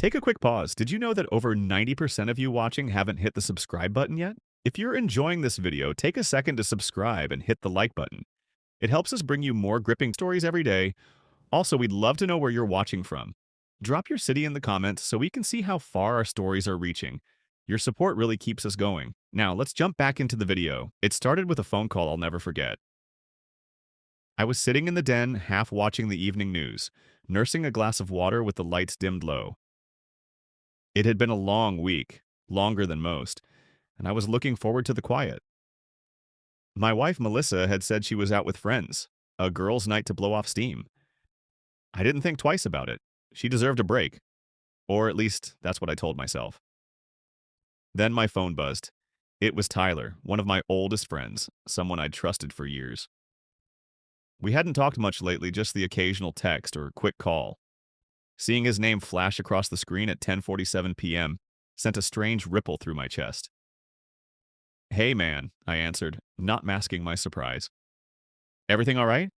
Take a quick pause. Did you know that over 90% of you watching haven't hit the subscribe button yet? If you're enjoying this video, take a second to subscribe and hit the like button. It helps us bring you more gripping stories every day. Also, we'd love to know where you're watching from. Drop your city in the comments so we can see how far our stories are reaching. Your support really keeps us going. Now, let's jump back into the video. It started with a phone call I'll never forget. I was sitting in the den, half watching the evening news, nursing a glass of water with the lights dimmed low. It had been a long week, longer than most, and I was looking forward to the quiet. My wife, Melissa, had said she was out with friends, a girls' night to blow off steam. I didn't think twice about it. She deserved a break. Or at least, that's what I told myself. Then my phone buzzed. It was Tyler, one of my oldest friends, someone I'd trusted for years. We hadn't talked much lately, just the occasional text or quick call. Seeing his name flash across the screen at 10:47 p.m. sent a strange ripple through my chest. "Hey, man," I answered, not masking my surprise. "Everything all right?"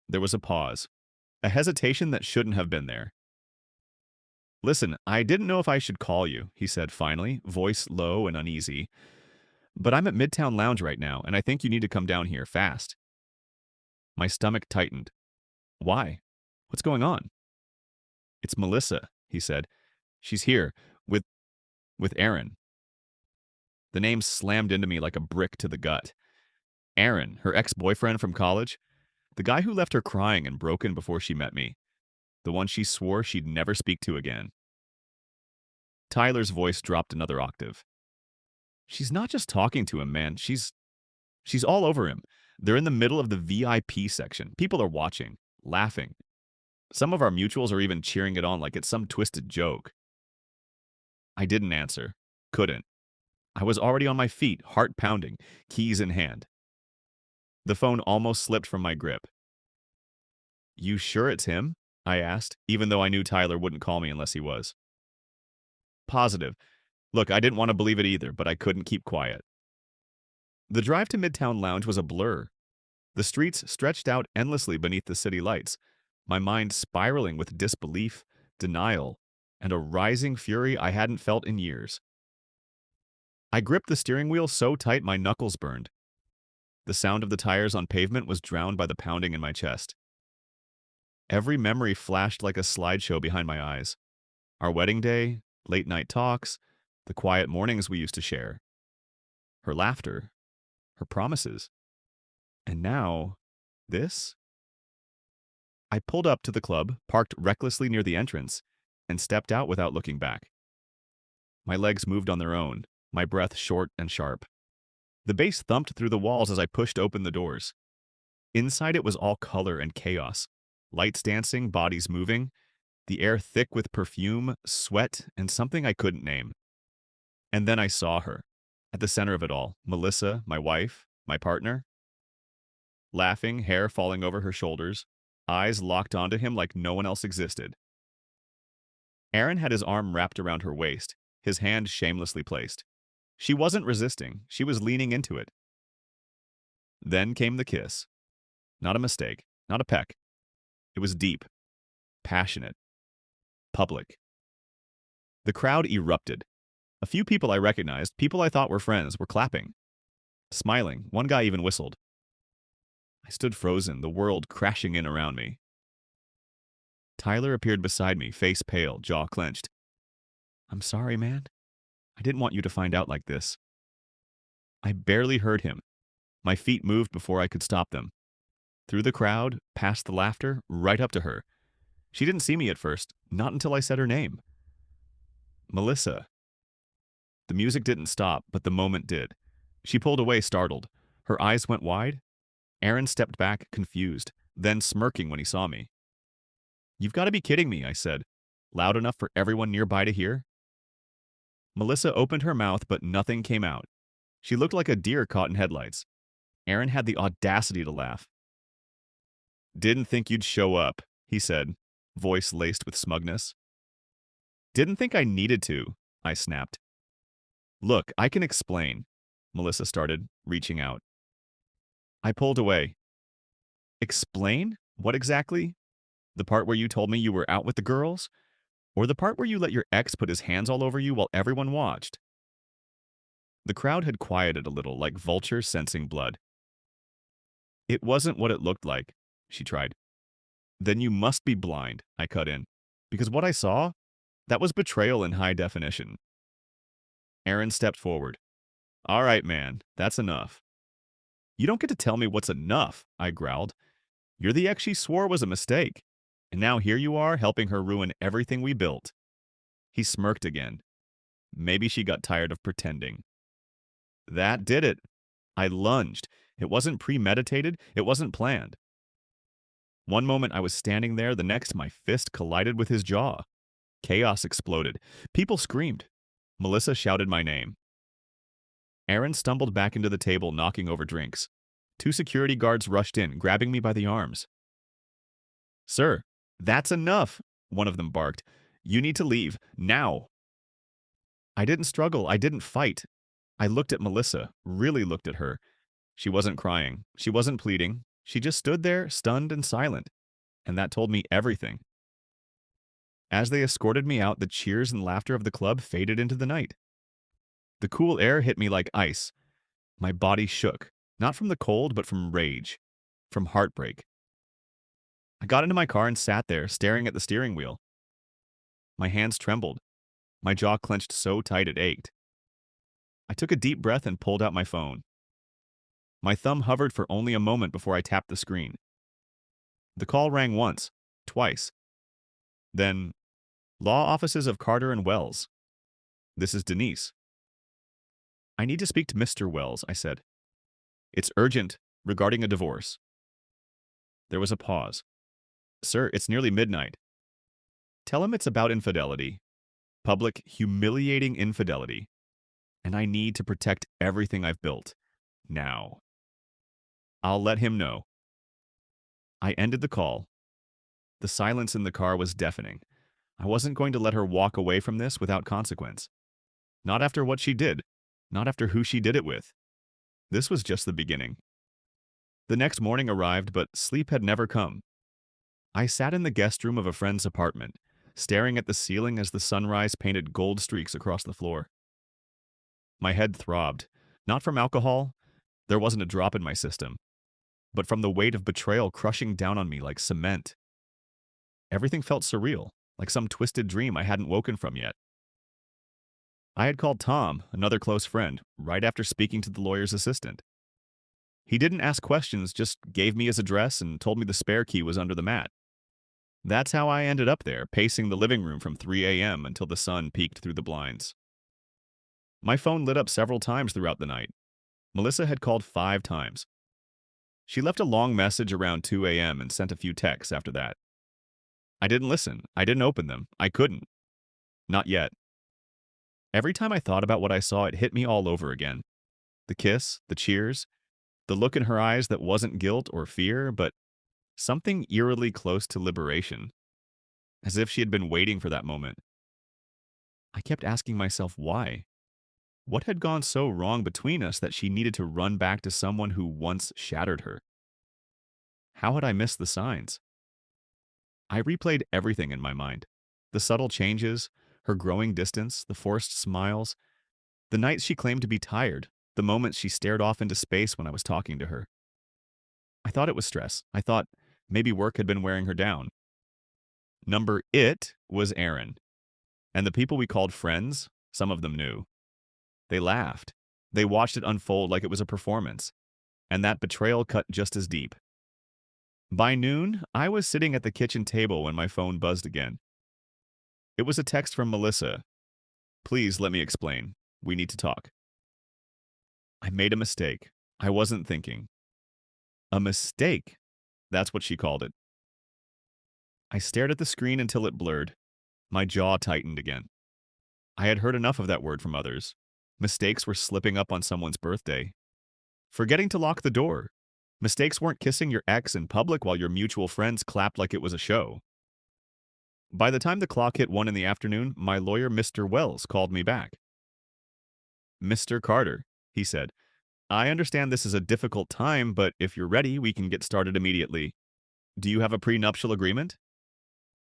There was a pause, a hesitation that shouldn't have been there. "Listen, I didn't know if I should call you," he said finally, voice low and uneasy. "But I'm at Midtown Lounge right now, and I think you need to come down here fast." My stomach tightened. "Why? What's going on?" "It's Melissa," he said. "She's here, with Aaron." The name slammed into me like a brick to the gut. Aaron, her ex-boyfriend from college, the guy who left her crying and broken before she met me, the one she swore she'd never speak to again. Tyler's voice dropped another octave. "She's not just talking to him, man. She's all over him. They're in the middle of the VIP section. People are watching, laughing. Some of our mutuals are even cheering it on like it's some twisted joke." I didn't answer. Couldn't. I was already on my feet, heart pounding, keys in hand. The phone almost slipped from my grip. "You sure it's him?" I asked, even though I knew Tyler wouldn't call me unless he was. "Positive. Look, I didn't want to believe it either, but I couldn't keep quiet." The drive to Midtown Lounge was a blur. The streets stretched out endlessly beneath the city lights, my mind spiraling with disbelief, denial, and a rising fury I hadn't felt in years. I gripped the steering wheel so tight my knuckles burned. The sound of the tires on pavement was drowned by the pounding in my chest. Every memory flashed like a slideshow behind my eyes. Our wedding day, late-night talks, the quiet mornings we used to share. Her laughter, her promises. And now, this? I pulled up to the club, parked recklessly near the entrance, and stepped out without looking back. My legs moved on their own, my breath short and sharp. The bass thumped through the walls as I pushed open the doors. Inside it was all color and chaos. Lights dancing, bodies moving, the air thick with perfume, sweat, and something I couldn't name. And then I saw her, at the center of it all, Melissa, my wife, my partner. Laughing, hair falling over her shoulders, eyes locked onto him like no one else existed. Aaron had his arm wrapped around her waist, his hand shamelessly placed. She wasn't resisting, she was leaning into it. Then came the kiss. Not a mistake, not a peck. It was deep, passionate, public. The crowd erupted. A few people I recognized, people I thought were friends, were clapping, smiling. One guy even whistled. I stood frozen, the world crashing in around me. Tyler appeared beside me, face pale, jaw clenched. "I'm sorry, man. I didn't want you to find out like this." I barely heard him. My feet moved before I could stop them. Through the crowd, past the laughter, right up to her. She didn't see me at first, not until I said her name. "Melissa." The music didn't stop, but the moment did. She pulled away, startled. Her eyes went wide. Aaron stepped back, confused, then smirking when he saw me. "You've got to be kidding me," I said, loud enough for everyone nearby to hear. Melissa opened her mouth, but nothing came out. She looked like a deer caught in headlights. Aaron had the audacity to laugh. "Didn't think you'd show up," he said, voice laced with smugness. "Didn't think I needed to," I snapped. "Look, I can explain," Melissa started, reaching out. I pulled away. "Explain? What exactly? The part where you told me you were out with the girls? Or the part where you let your ex put his hands all over you while everyone watched? The crowd had quieted a little, like vultures sensing blood. It wasn't what it looked like, she tried. Then you must be blind, I cut in. Because what I saw, that was betrayal in high definition. Aaron stepped forward. All right, man, that's enough. You don't get to tell me what's enough, I growled. You're the ex she swore was a mistake. And now here you are, helping her ruin everything we built. He smirked again. Maybe she got tired of pretending. That did it. I lunged. It wasn't premeditated. It wasn't planned. One moment I was standing there, the next my fist collided with his jaw. Chaos exploded. People screamed. Melissa shouted my name. Aaron stumbled back into the table, knocking over drinks. 2 security guards rushed in, grabbing me by the arms. Sir, that's enough, one of them barked. You need to leave, now. I didn't struggle. I didn't fight. I looked at Melissa, really looked at her. She wasn't crying. She wasn't pleading. She just stood there, stunned and silent. And that told me everything. As they escorted me out, the cheers and laughter of the club faded into the night. The cool air hit me like ice. My body shook, not from the cold, but from rage, from heartbreak. I got into my car and sat there, staring at the steering wheel. My hands trembled. My jaw clenched so tight it ached. I took a deep breath and pulled out my phone. My thumb hovered for only a moment before I tapped the screen. The call rang once, twice. Then, Law Offices of Carter and Wells. This is Denise. I need to speak to Mr. Wells, I said. It's urgent, regarding a divorce. There was a pause. Sir, it's nearly midnight. Tell him it's about infidelity. Public, humiliating infidelity. And I need to protect everything I've built. Now. I'll let him know. I ended the call. The silence in the car was deafening. I wasn't going to let her walk away from this without consequence. Not after what she did. Not after who she did it with. This was just the beginning. The next morning arrived, but sleep had never come. I sat in the guest room of a friend's apartment, staring at the ceiling as the sunrise painted gold streaks across the floor. My head throbbed, not from alcohol, there wasn't a drop in my system, but from the weight of betrayal crushing down on me like cement. Everything felt surreal, like some twisted dream I hadn't woken from yet. I had called Tom, another close friend, right after speaking to the lawyer's assistant. He didn't ask questions, just gave me his address and told me the spare key was under the mat. That's how I ended up there, pacing the living room from 3 a.m. until the sun peeked through the blinds. My phone lit up several times throughout the night. Melissa had called 5 times. She left a long message around 2 a.m. and sent a few texts after that. I didn't listen. I didn't open them. I couldn't. Not yet. Every time I thought about what I saw, it hit me all over again. The kiss, the cheers, the look in her eyes that wasn't guilt or fear, but something eerily close to liberation, as if she had been waiting for that moment. I kept asking myself why. What had gone so wrong between us that she needed to run back to someone who once shattered her? How had I missed the signs? I replayed everything in my mind. The subtle changes, her growing distance, the forced smiles, the nights she claimed to be tired, the moments she stared off into space when I was talking to her. I thought it was stress. I thought maybe work had been wearing her down. Number it was Aaron. And the people we called friends, some of them knew. They laughed. They watched it unfold like it was a performance. And that betrayal cut just as deep. By noon, I was sitting at the kitchen table when my phone buzzed again. It was a text from Melissa. Please let me explain. We need to talk. I made a mistake. I wasn't thinking. A mistake. That's what she called it. I stared at the screen until it blurred. My jaw tightened again. I had heard enough of that word from others. Mistakes were slipping up on someone's birthday. Forgetting to lock the door. Mistakes weren't kissing your ex in public while your mutual friends clapped like it was a show. By the time the clock hit 1 in the afternoon, my lawyer, Mr. Wells, called me back. Mr. Carter, he said, I understand this is a difficult time, but if you're ready, we can get started immediately. Do you have a prenuptial agreement?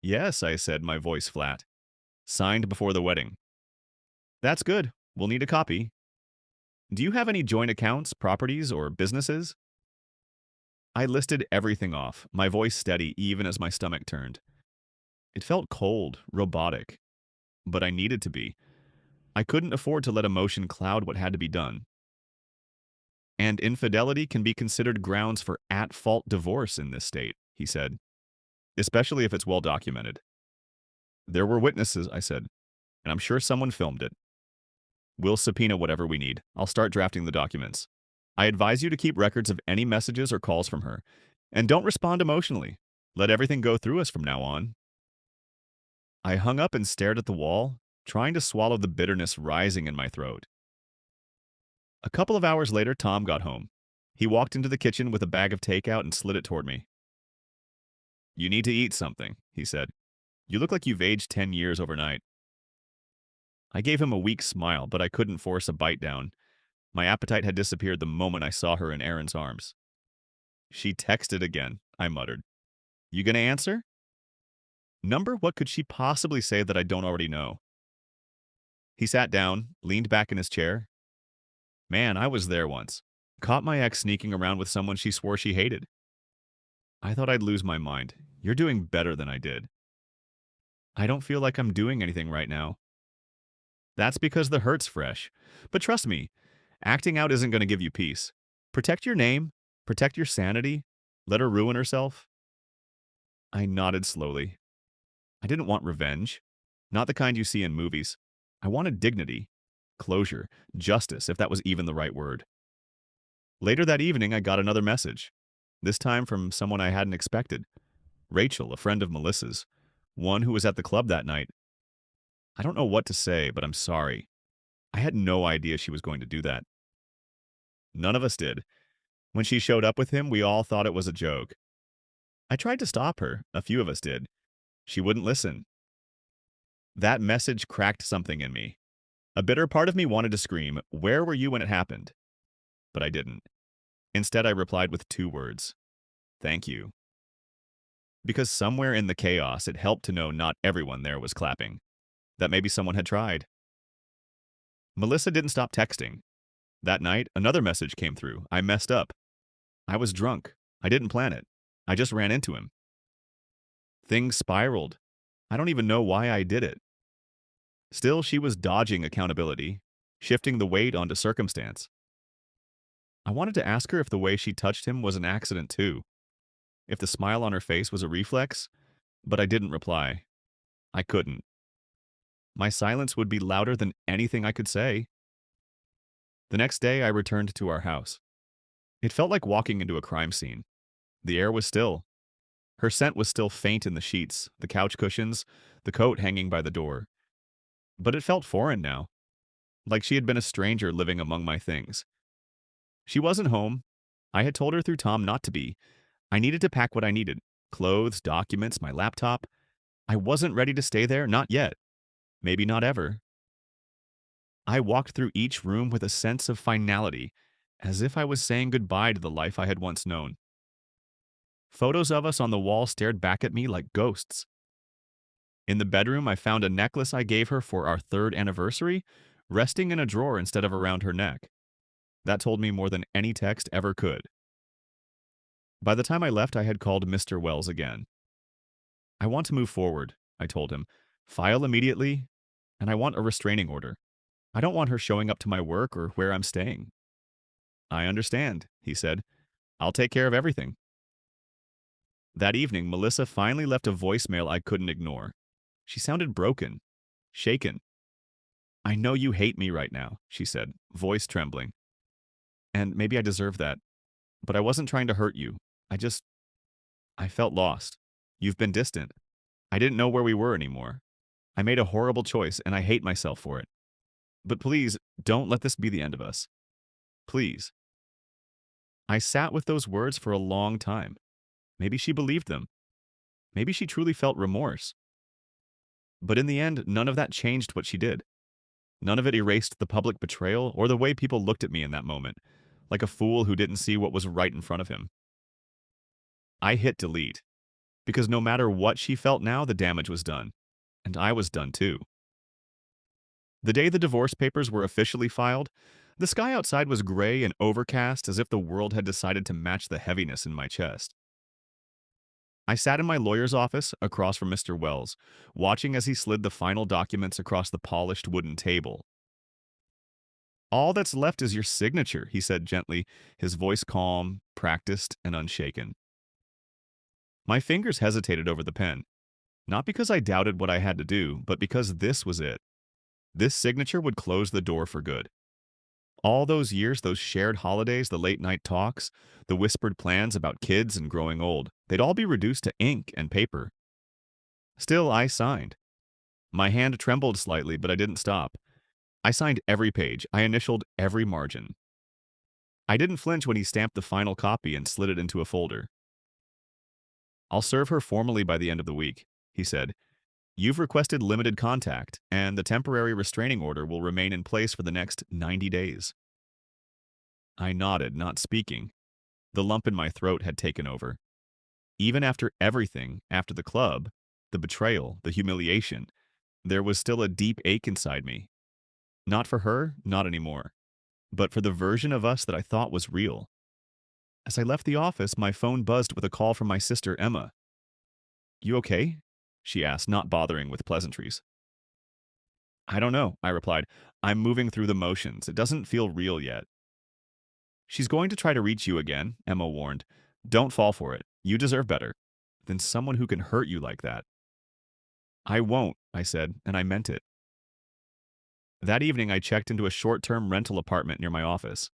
Yes, I said, my voice flat. Signed before the wedding. That's good. We'll need a copy. Do you have any joint accounts, properties, or businesses? I listed everything off, my voice steady even as my stomach turned. It felt cold, robotic, but I needed to be. I couldn't afford to let emotion cloud what had to be done. And infidelity can be considered grounds for at-fault divorce in this state, he said, especially if it's well documented. There were witnesses, I said, and I'm sure someone filmed it. We'll subpoena whatever we need. I'll start drafting the documents. I advise you to keep records of any messages or calls from her. And don't respond emotionally. Let everything go through us from now on. I hung up and stared at the wall, trying to swallow the bitterness rising in my throat. A couple of hours later, Tom got home. He walked into the kitchen with a bag of takeout and slid it toward me. You need to eat something, he said. You look like you've aged 10 years overnight. I gave him a weak smile, but I couldn't force a bite down. My appetite had disappeared the moment I saw her in Aaron's arms. She texted again, I muttered. You gonna answer? Number, what could she possibly say that I don't already know? He sat down, leaned back in his chair. Man, I was there once. Caught my ex sneaking around with someone she swore she hated. I thought I'd lose my mind. You're doing better than I did. I don't feel like I'm doing anything right now. That's because the hurt's fresh. But trust me, acting out isn't going to give you peace. Protect your name, protect your sanity, let her ruin herself. I nodded slowly. I didn't want revenge. Not the kind you see in movies. I wanted dignity, closure, justice, if that was even the right word. Later that evening, I got another message. This time from someone I hadn't expected. Rachel, a friend of Melissa's. One who was at the club that night. I don't know what to say, but I'm sorry. I had no idea she was going to do that. None of us did. When she showed up with him, we all thought it was a joke. I tried to stop her. A few of us did. She wouldn't listen. That message cracked something in me. A bitter part of me wanted to scream, "Where were you when it happened?" But I didn't. Instead, I replied with 2 words. Thank you. Because somewhere in the chaos, it helped to know not everyone there was clapping. That maybe someone had tried. Melissa didn't stop texting. That night, another message came through. I messed up. I was drunk. I didn't plan it. I just ran into him. Things spiraled. I don't even know why I did it. Still, she was dodging accountability, shifting the weight onto circumstance. I wanted to ask her if the way she touched him was an accident too, if the smile on her face was a reflex, but I didn't reply. I couldn't. My silence would be louder than anything I could say. The next day, I returned to our house. It felt like walking into a crime scene. The air was still. Her scent was still faint in the sheets, the couch cushions, the coat hanging by the door. But it felt foreign now, like she had been a stranger living among my things. She wasn't home. I had told her through Tom not to be. I needed to pack what I needed. Clothes, documents, my laptop. I wasn't ready to stay there, not yet. Maybe not ever. I walked through each room with a sense of finality, as if I was saying goodbye to the life I had once known. Photos of us on the wall stared back at me like ghosts. In the bedroom, I found a necklace I gave her for our 3rd anniversary, resting in a drawer instead of around her neck. That told me more than any text ever could. By the time I left, I had called Mr. Wells again. I want to move forward, I told him. File immediately, and I want a restraining order. I don't want her showing up to my work or where I'm staying. I understand, he said. I'll take care of everything. That evening, Melissa finally left a voicemail I couldn't ignore. She sounded broken, shaken. I know you hate me right now, she said, voice trembling. And maybe I deserve that. But I wasn't trying to hurt you. I felt lost. You've been distant. I didn't know where we were anymore. I made a horrible choice, and I hate myself for it. But please, don't let this be the end of us. Please. I sat with those words for a long time. Maybe she believed them. Maybe she truly felt remorse. But in the end, none of that changed what she did. None of it erased the public betrayal or the way people looked at me in that moment, like a fool who didn't see what was right in front of him. I hit delete, because no matter what she felt now, the damage was done. And I was done too. The day the divorce papers were officially filed, the sky outside was gray and overcast as if the world had decided to match the heaviness in my chest. I sat in my lawyer's office across from Mr. Wells, watching as he slid the final documents across the polished wooden table. "All that's left is your signature," he said gently, his voice calm, practiced, and unshaken. My fingers hesitated over the pen, not because I doubted what I had to do, but because this was it. This signature would close the door for good. All those years, those shared holidays, the late-night talks, the whispered plans about kids and growing old, they'd all be reduced to ink and paper. Still, I signed. My hand trembled slightly, but I didn't stop. I signed every page. I initialed every margin. I didn't flinch when he stamped the final copy and slid it into a folder. "I'll serve her formally by the end of the week," he said. "You've requested limited contact, and the temporary restraining order will remain in place for the next 90 days. I nodded, not speaking. The lump in my throat had taken over. Even after everything, after the club, the betrayal, the humiliation, there was still a deep ache inside me. Not for her, not anymore, but for the version of us that I thought was real. As I left the office, my phone buzzed with a call from my sister, Emma. "You okay?" she asked, not bothering with pleasantries. "I don't know," I replied. "I'm moving through the motions. It doesn't feel real yet." "She's going to try to reach you again," Emma warned. "Don't fall for it. You deserve better than someone who can hurt you like that." "I won't," I said, and I meant it. That evening, I checked into a short-term rental apartment near my office.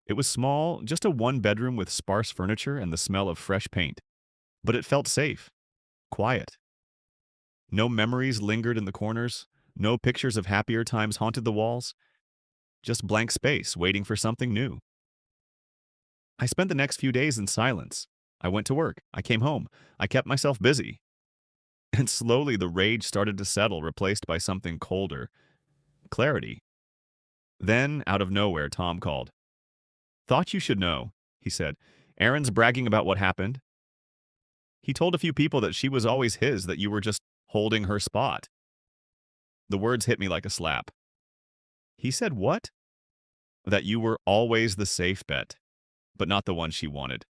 It was small, just a one-bedroom with sparse furniture and the smell of fresh paint. But it felt safe, quiet. No memories lingered in the corners. No pictures of happier times haunted the walls. Just blank space, waiting for something new. I spent the next few days in silence. I went to work. I came home. I kept myself busy. And slowly the rage started to settle, replaced by something colder. Clarity. Then, out of nowhere, Tom called. "Thought you should know," he said. "Erin's bragging about what happened. He told a few people that she was always his, that you were just holding her spot." The words hit me like a slap. "He said what?" "That you were always the safe bet, but not the one she wanted."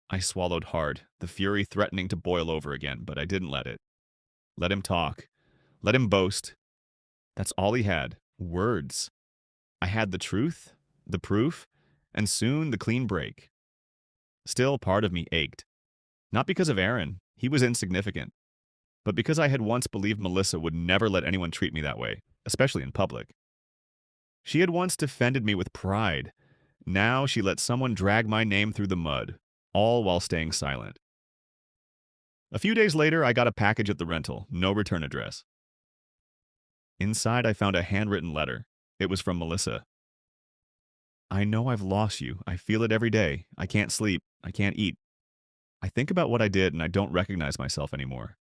I swallowed hard, the fury threatening to boil over again, but I didn't let it. Let him talk. Let him boast. That's all he had. Words. I had the truth, the proof, and soon the clean break. Still, part of me ached. Not because of Erin. He was insignificant. But because I had once believed Melissa would never let anyone treat me that way, especially in public. She had once defended me with pride. Now she let someone drag my name through the mud, all while staying silent. A few days later, I got a package at the rental, no return address. Inside, I found a handwritten letter. It was from Melissa. "I know I've lost you. I feel it every day. I can't sleep. I can't eat. I think about what I did and I don't recognize myself anymore.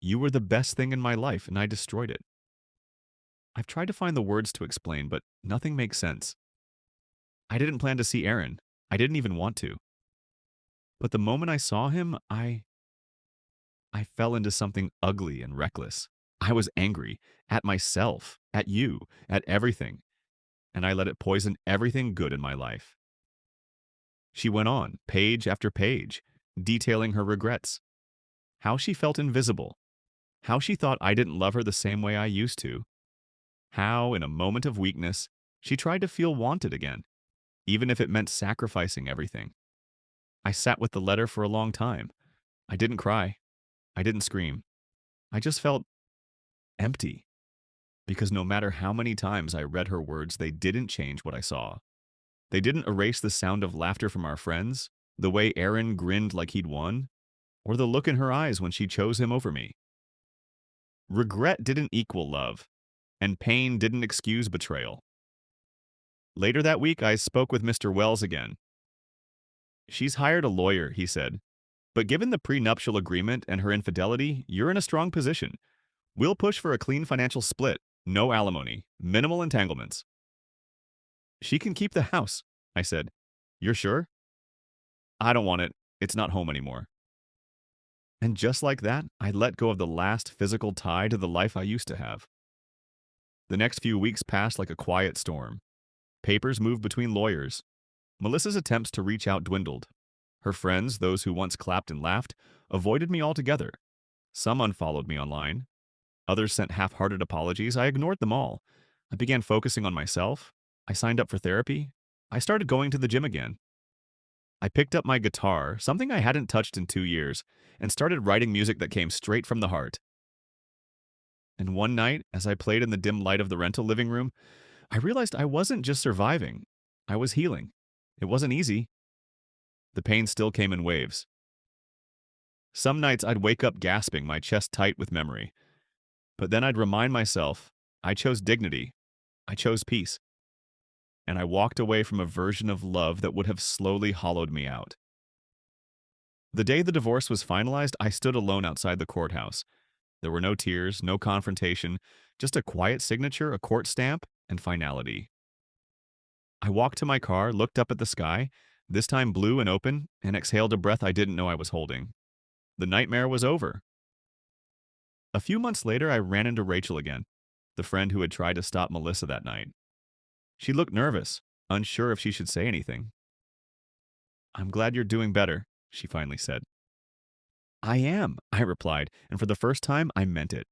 You were the best thing in my life and I destroyed it. I've tried to find the words to explain, but nothing makes sense. I didn't plan to see Erin. I didn't even want to. But the moment I saw him, I fell into something ugly and reckless. I was angry at myself, at you, at everything, and I let it poison everything good in my life." She went on, page after page, detailing her regrets. How she felt invisible. How she thought I didn't love her the same way I used to. How, in a moment of weakness, she tried to feel wanted again, even if it meant sacrificing everything. I sat with the letter for a long time. I didn't cry. I didn't scream. I just felt empty. Because no matter how many times I read her words, they didn't change what I saw. They didn't erase the sound of laughter from our friends, the way Erin grinned like he'd won, or the look in her eyes when she chose him over me. Regret didn't equal love, and pain didn't excuse betrayal. Later that week, I spoke with Mr. Wells again. "She's hired a lawyer," he said. "But given the prenuptial agreement and her infidelity, you're in a strong position. We'll push for a clean financial split, no alimony, minimal entanglements." "She can keep the house," I said. "You're sure?" "I don't want it. It's not home anymore." And just like that, I let go of the last physical tie to the life I used to have. The next few weeks passed like a quiet storm. Papers moved between lawyers. Melissa's attempts to reach out dwindled. Her friends, those who once clapped and laughed, avoided me altogether. Some unfollowed me online. Others sent half-hearted apologies. I ignored them all. I began focusing on myself. I signed up for therapy. I started going to the gym again. I picked up my guitar, something I hadn't touched in 2 years, and started writing music that came straight from the heart. And one night, as I played in the dim light of the rental living room, I realized I wasn't just surviving. I was healing. It wasn't easy. The pain still came in waves. Some nights I'd wake up gasping, my chest tight with memory. But then I'd remind myself, I chose dignity. I chose peace. And I walked away from a version of love that would have slowly hollowed me out. The day the divorce was finalized, I stood alone outside the courthouse. There were no tears, no confrontation, just a quiet signature, a court stamp, and finality. I walked to my car, looked up at the sky, this time blue and open, and exhaled a breath I didn't know I was holding. The nightmare was over. A few months later, I ran into Rachel again, the friend who had tried to stop Melissa that night. She looked nervous, unsure if she should say anything. "I'm glad you're doing better," she finally said. "I am," I replied, and for the first time, I meant it.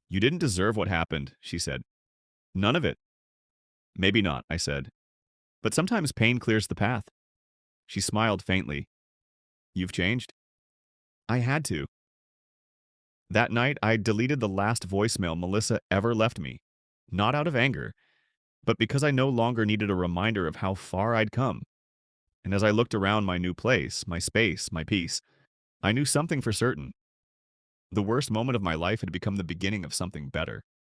"You didn't deserve what happened," she said. "None of it." "Maybe not," I said. "But sometimes pain clears the path." She smiled faintly. "You've changed?" I had to. That night, I deleted the last voicemail Melissa ever left me. Not out of anger, but because I no longer needed a reminder of how far I'd come. And as I looked around my new place, my space, my peace, I knew something for certain. The worst moment of my life had become the beginning of something better.